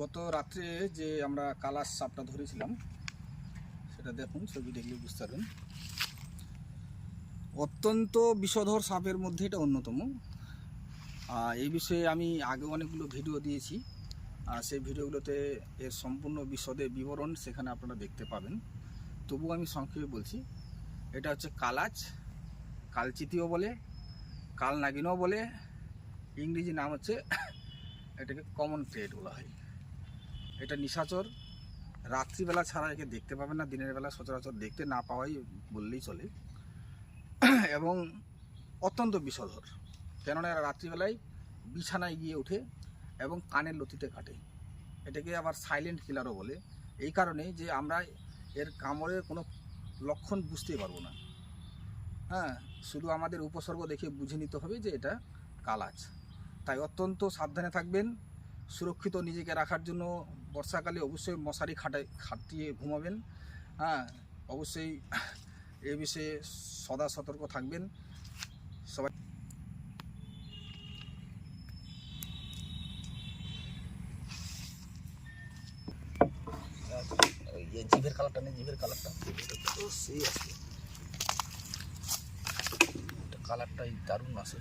গত রাত্রে যে আমরা কালার সাপটা ধরেছিলাম সেটা দেখুন, ছবি দেখলে বুঝতে পারবেন। অত্যন্ত বিষধর সাপের মধ্যে এটা অন্যতম। এই বিষয়ে আমি আগে অনেকগুলো ভিডিও দিয়েছি, সেই ভিডিওগুলোতে এর সম্পূর্ণ বিশদে বিবরণ সেখানে আপনারা দেখতে পাবেন। তবু আমি সংক্ষেপে বলছি, এটা হচ্ছে কালাচ, কালচিতিও বলে, কালনাগিনও বলে, ইংরেজি নাম হচ্ছে এটাকে কমন থ্রেড বলা হয়। এটা নিশাচর, রাত্রিবেলা ছাড়া একে দেখতে পাবেন না, দিনের বেলা সচরাচর দেখতে না পাওয়াই বললেই চলে। এবং অত্যন্ত বিষধর, কেননা এরা রাত্রিবেলায় বিছানায় গিয়ে ওঠে এবং কানের লতিতে কাটে। এটাকে আবার সাইলেন্ট কিলারও বলে, এই কারণে যে আমরা এর কামড়ের কোনো লক্ষণ বুঝতেই পারবো না। শুধু আমাদের উপসর্গ দেখে বুঝে নিতে হবে যে এটা কালাচ। তাই অত্যন্ত সাবধানে থাকবেন। সুরক্ষিত নিজেকে রাখার জন্য বর্ষাকালে অবশ্যই মশারি খাটিয়ে ঘুমাবেন। অবশ্যই এ বিষয়ে সদা সতর্ক থাকবেন সবাই। জিভের কালারটা নেই, জিভের কালারটা সেই আছে, কালারটাই দারুণ আছে।